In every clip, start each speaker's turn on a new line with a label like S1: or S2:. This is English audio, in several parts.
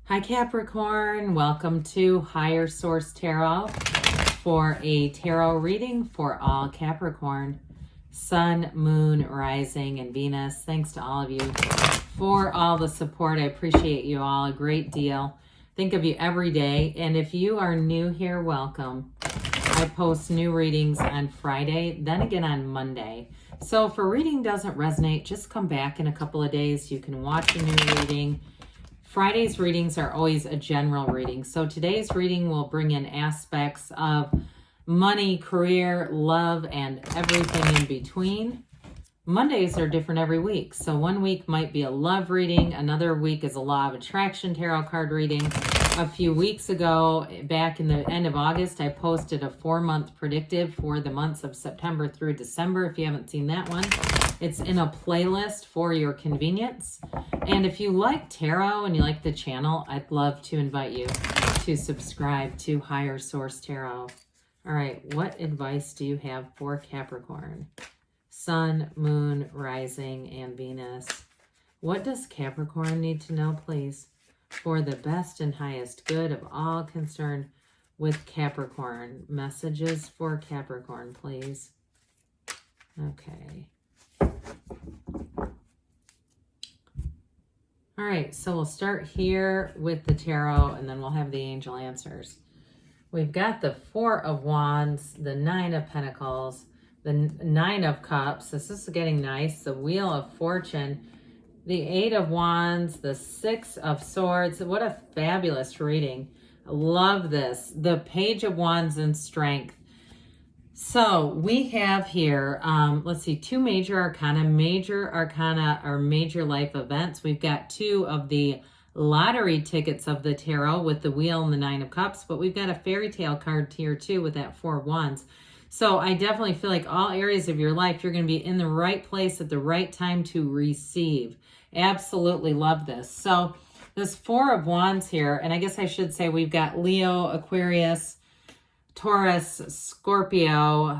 S1: Hi Capricorn, welcome to Higher Source Tarot for a tarot reading for all Capricorn, Sun, Moon, Rising, and Venus. Thanks to all of you for all the support. I appreciate you all a great deal. Think of you every day. And if you are new here, welcome. I post new readings on Friday, then again on Monday. So if a reading doesn't resonate, just come back in a couple of days. You can watch a new reading. Friday's readings are always a general reading. So today's reading will bring in aspects of money, career, love, and everything in between. Mondays are different every week. So one week might be a love reading. Another week is a law of attraction tarot card reading. A few weeks ago, back in the end of August, I posted a 4-month predictive for the months of September through December. If you haven't seen that one, it's in a playlist for your convenience. And if you like tarot and you like the channel, I'd love to invite you to subscribe to Higher Source Tarot. All right, what advice do you have for Capricorn? Sun, Moon, Rising, and Venus. What does Capricorn need to know, please, for the best and highest good of all concerned with Capricorn? Messages for Capricorn, please. Okay. All right, so we'll start here with the tarot, and then we'll have the angel answers. We've got the 4 of Wands, the 9 of Pentacles, the 9 of Cups. This is getting nice. The Wheel of Fortune, the 8 of Wands, the 6 of Swords. What a fabulous reading. I love this. The Page of Wands and Strength. So we have here, let's see, 2 major arcana. Major arcana are major life events. We've got 2 of the lottery tickets of the tarot with the Wheel and the 9 of Cups, but we've got a fairy tale card here too with that 4 of Wands. So I definitely feel like all areas of your life, you're going to be in the right place at the right time to receive. Absolutely love this. So this 4 of Wands here, and I guess I should say we've got Leo, Aquarius, Taurus, Scorpio.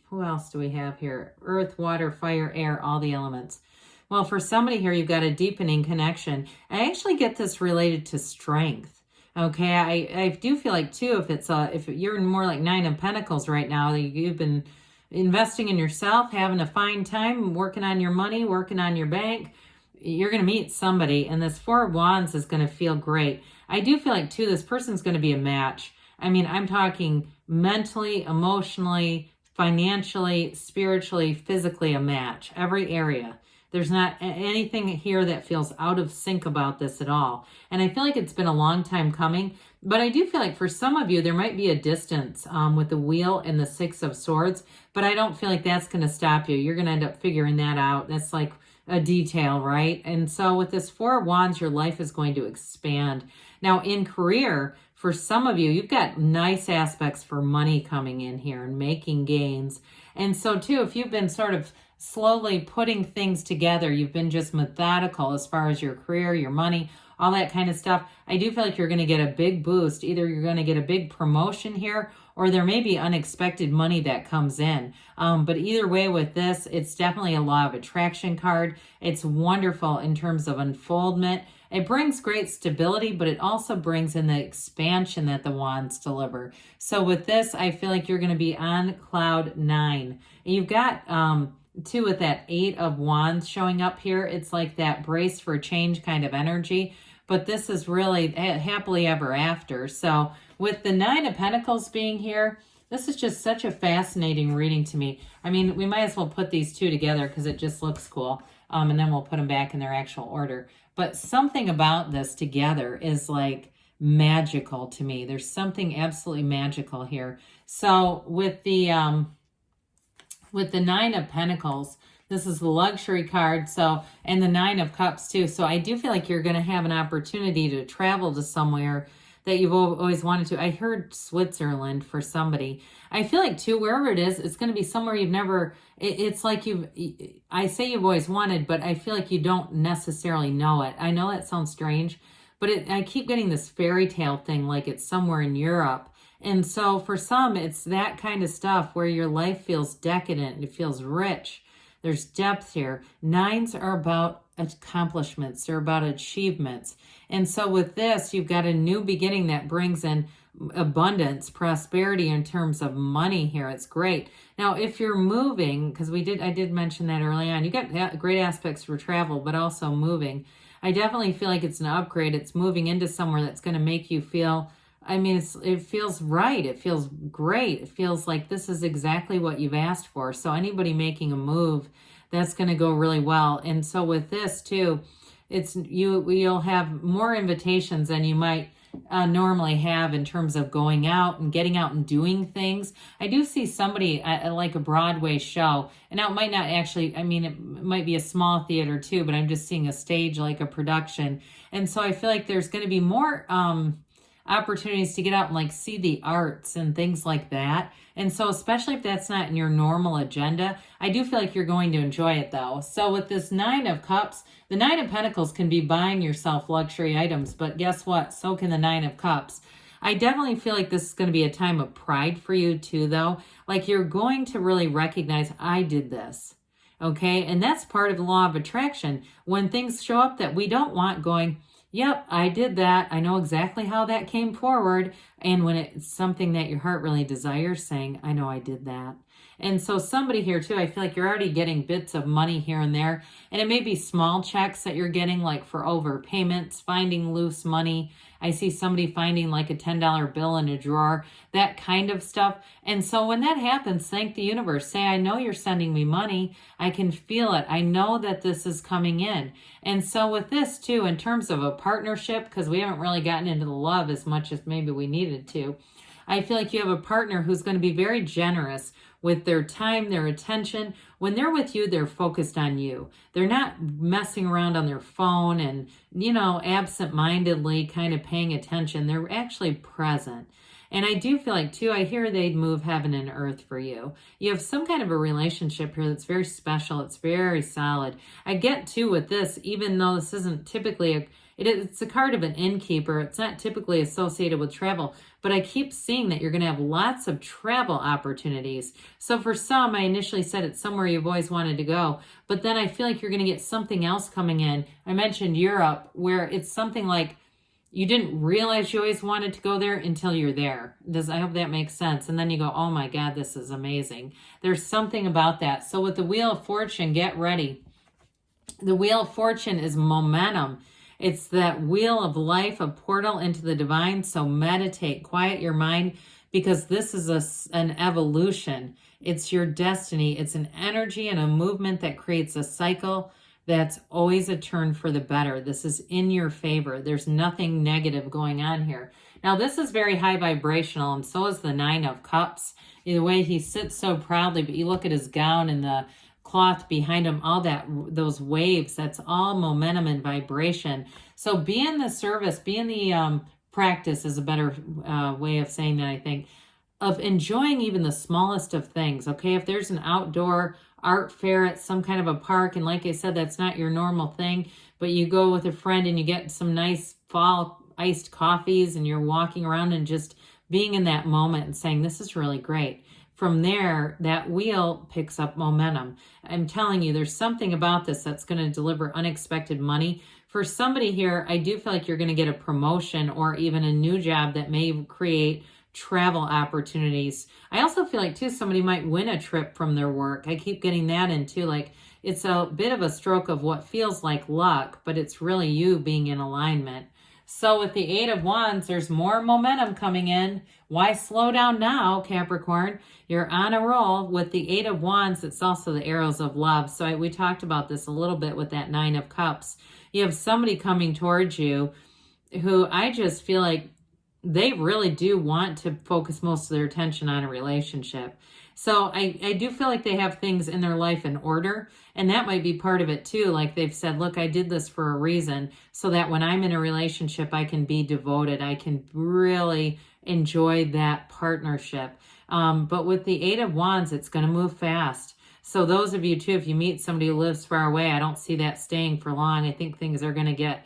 S1: Who else do we have here? Earth, water, fire, air, all the elements. Well, for somebody here, you've got a deepening connection. I actually get this related to strength. Okay, I do feel like too, if you're more like 9 of Pentacles right now, you've been investing in yourself, having a fine time, working on your money, working on your bank, you're going to meet somebody, and this 4 of Wands is going to feel great. I do feel like too, this person's going to be a match. I mean, I'm talking mentally, emotionally, financially, spiritually, physically a match. Every area. There's not anything here that feels out of sync about this at all. And I feel like it's been a long time coming. But I do feel like for some of you, there might be a distance with the Wheel and the 6 of Swords. But I don't feel like that's going to stop you. You're going to end up figuring that out. That's like a detail, right? And so with this 4 of Wands, your life is going to expand. Now in career, for some of you, you've got nice aspects for money coming in here and making gains. And so too, if you've been sort of slowly putting things together, you've been just methodical as far as your career, your money, all that kind of stuff, I do feel like you're going to get a big boost. Either you're going to get a big promotion here, or there may be unexpected money that comes in. But either way with this, it's definitely a law of attraction card. It's wonderful in terms of unfoldment. It brings great stability, but it also brings in the expansion that the Wands deliver. So with this, I feel like you're going to be on cloud 9. You've got too, with that 8 of Wands showing up here, it's like that brace for change kind of energy. But this is really happily ever after. So with the 9 of Pentacles being here, this is just such a fascinating reading to me. I mean, we might as well put these two together because it just looks cool. And then we'll put them back in their actual order. But something about this together is like magical to me. There's something absolutely magical here. So with the 9 of Pentacles, this is the luxury card, so, and the 9 of Cups too. So I do feel like you're going to have an opportunity to travel to somewhere that you've always wanted to. I heard Switzerland for somebody. I feel like too, wherever it is, it's going to be somewhere you've never, it's like I say you've always wanted, but I feel like you don't necessarily know it. I know that sounds strange, but I keep getting this fairy tale thing like it's somewhere in Europe. And so for some, it's that kind of stuff where your life feels decadent and it feels rich. There's depth here. 9s are about accomplishments. They're about achievements. And so with this, you've got a new beginning that brings in abundance, prosperity in terms of money here. It's great. Now, if you're moving, because I did mention that early on, you got great aspects for travel, but also moving. I definitely feel like it's an upgrade. It's moving into somewhere that's going to make you feel, I mean, it feels right. It feels great. It feels like this is exactly what you've asked for. So anybody making a move, that's going to go really well. And so with this too, you'll have more invitations than you might normally have in terms of going out and getting out and doing things. I do see somebody at like a Broadway show, and now it might not actually, I mean, it might be a small theater too, but I'm just seeing a stage, like a production. And so I feel like there's going to be more opportunities to get out and like see the arts and things like that. And so especially if that's not in your normal agenda, I do feel like you're going to enjoy it though. So with this 9 of Cups, the 9 of Pentacles can be buying yourself luxury items, but guess what? So can the 9 of Cups. I definitely feel like this is going to be a time of pride for you too though. Like you're going to really recognize, I did this. Okay. And that's part of the law of attraction. When things show up that we don't want, going, yep, I did that. I know exactly how that came forward. And when it's something that your heart really desires, saying, I know I did that. And so somebody here too, I feel like you're already getting bits of money here and there. And it may be small checks that you're getting, like for overpayments, finding loose money. I see somebody finding like a $10 bill in a drawer, that kind of stuff. And so when that happens, thank the universe. Say, I know you're sending me money. I can feel it. I know that this is coming in. And so with this too, in terms of a partnership, because we haven't really gotten into the love as much as maybe we needed to, I feel like you have a partner who's going to be very generous with their time, their attention. When they're with you, they're focused on you. They're not messing around on their phone and, absent-mindedly kind of paying attention. They're actually present. And I do feel like, too, I hear they'd move heaven and earth for you. You have some kind of a relationship here that's very special. It's very solid. I get, too, with this, even though this isn't typically it's a card of an innkeeper. It's not typically associated with travel, but I keep seeing that you're going to have lots of travel opportunities. So for some, I initially said it's somewhere you've always wanted to go, but then I feel like you're going to get something else coming in. I mentioned Europe, where it's something like you didn't realize you always wanted to go there until you're there. I hope that makes sense. And then you go, oh my God, this is amazing. There's something about that. So with the Wheel of Fortune, get ready. The Wheel of Fortune is momentum. It's that wheel of life, a portal into the divine. So meditate, quiet your mind, because this is an evolution. It's your destiny. It's an energy and a movement that creates a cycle that's always a turn for the better. This is in your favor. There's nothing negative going on here. Now, this is very high vibrational, and so is the 9 of Cups. The way he sits so proudly, but you look at his gown and the cloth behind him, all those waves, that's all momentum and vibration. So be in the service, be in the practice is a better way of saying that, I think, of enjoying even the smallest of things. Okay, if there's an outdoor art fair at some kind of a park, and like I said, that's not your normal thing, but you go with a friend and you get some nice fall iced coffees and you're walking around and just being in that moment and saying, this is really great. From there, that wheel picks up momentum. I'm telling you, there's something about this that's going to deliver unexpected money. For somebody here, I do feel like you're going to get a promotion or even a new job that may create travel opportunities. I also feel like, too, somebody might win a trip from their work. I keep getting that in, too. Like, it's a bit of a stroke of what feels like luck, but it's really you being in alignment. So with the 8 of Wands, there's more momentum coming in. Why slow down now, Capricorn? You're on a roll. With the 8 of Wands, it's also the arrows of love. So we talked about this a little bit with that 9 of Cups. You have somebody coming towards you who I just feel like they really do want to focus most of their attention on a relationship. So I do feel like they have things in their life in order, and that might be part of it too. Like they've said, look, I did this for a reason, so that when I'm in a relationship, I can be devoted. I can really enjoy that partnership. But with the 8 of Wands, it's going to move fast. So those of you too, if you meet somebody who lives far away, I don't see that staying for long. I think things are going to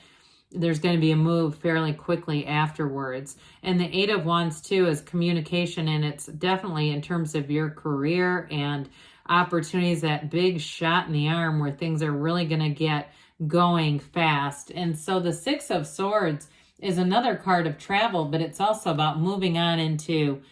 S1: there's going to be a move fairly quickly afterwards. And the 8 of Wands too is communication, and it's definitely in terms of your career and opportunities, that big shot in the arm where things are really going to get going fast. And so the Six of Swords is another card of travel, but it's also about moving on into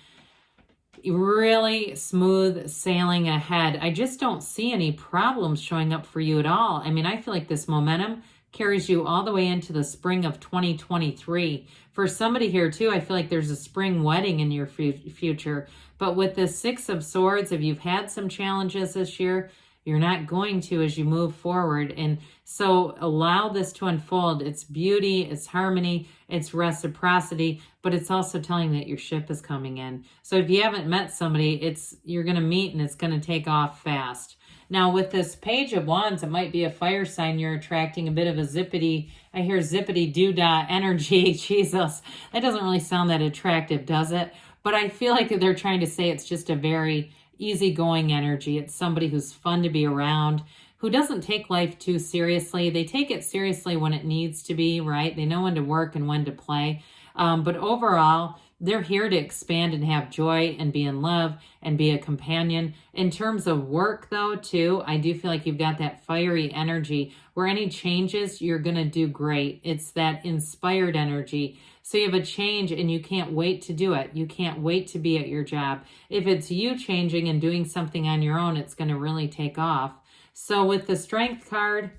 S1: really smooth sailing ahead. I just don't see any problems showing up for you at all. I mean, I feel like this momentum carries you all the way into the spring of 2023. For somebody here too, I feel like there's a spring wedding in your future. But with the Six of Swords, if you've had some challenges this year, you're not going to as you move forward. And so allow this to unfold. It's beauty, it's harmony, it's reciprocity, but it's also telling that your ship is coming in. So if you haven't met somebody, you're going to meet and it's going to take off fast. Now with this Page of Wands, it might be a fire sign. You're attracting a bit of a zippity, I hear zippity doo-dah energy. Jesus, that doesn't really sound that attractive, does it? But I feel like they're trying to say it's just a very easygoing energy. It's somebody who's fun to be around, who doesn't take life too seriously. They take it seriously when it needs to be, right? They know when to work and when to play. But overall, they're here to expand and have joy and be in love and be a companion. In terms of work, though, too, I do feel like you've got that fiery energy where any changes, you're going to do great. It's that inspired energy. So you have a change and you can't wait to do it. You can't wait to be at your job. If it's you changing and doing something on your own, it's going to really take off. So with the Strength card,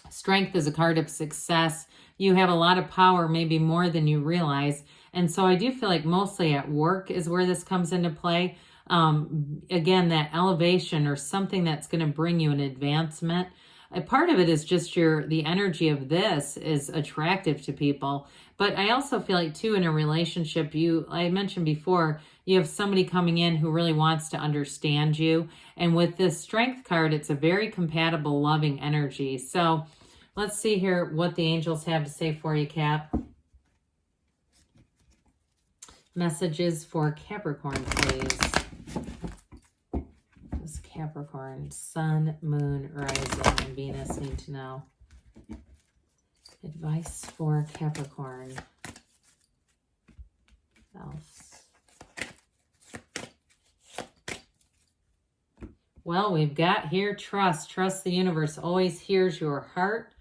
S1: Strength is a card of success. You have a lot of power, maybe more than you realize. And so I do feel like mostly at work is where this comes into play. Again, that elevation or something that's going to bring you an advancement. A part of it is just the energy of this is attractive to people. But I also feel like too in a relationship, I mentioned before, you have somebody coming in who really wants to understand you. And with this Strength card, it's a very compatible, loving energy. So let's see here what the angels have to say for you, Cap. Messages for Capricorn, please. This Capricorn, Sun, Moon, Rising, and Venus need to know. Advice for Capricorn. Else. Well, we've got here trust. Trust the universe always hears your heart.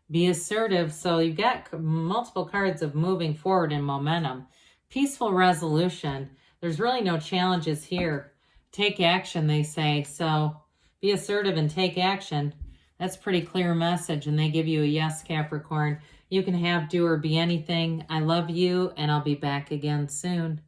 S1: Be assertive. So you've got multiple cards of moving forward and momentum. Peaceful resolution. There's really no challenges here. Take action, they say. So be assertive and take action. That's a pretty clear message. And they give you a yes, Capricorn. You can have, do, or be anything. I love you, and I'll be back again soon.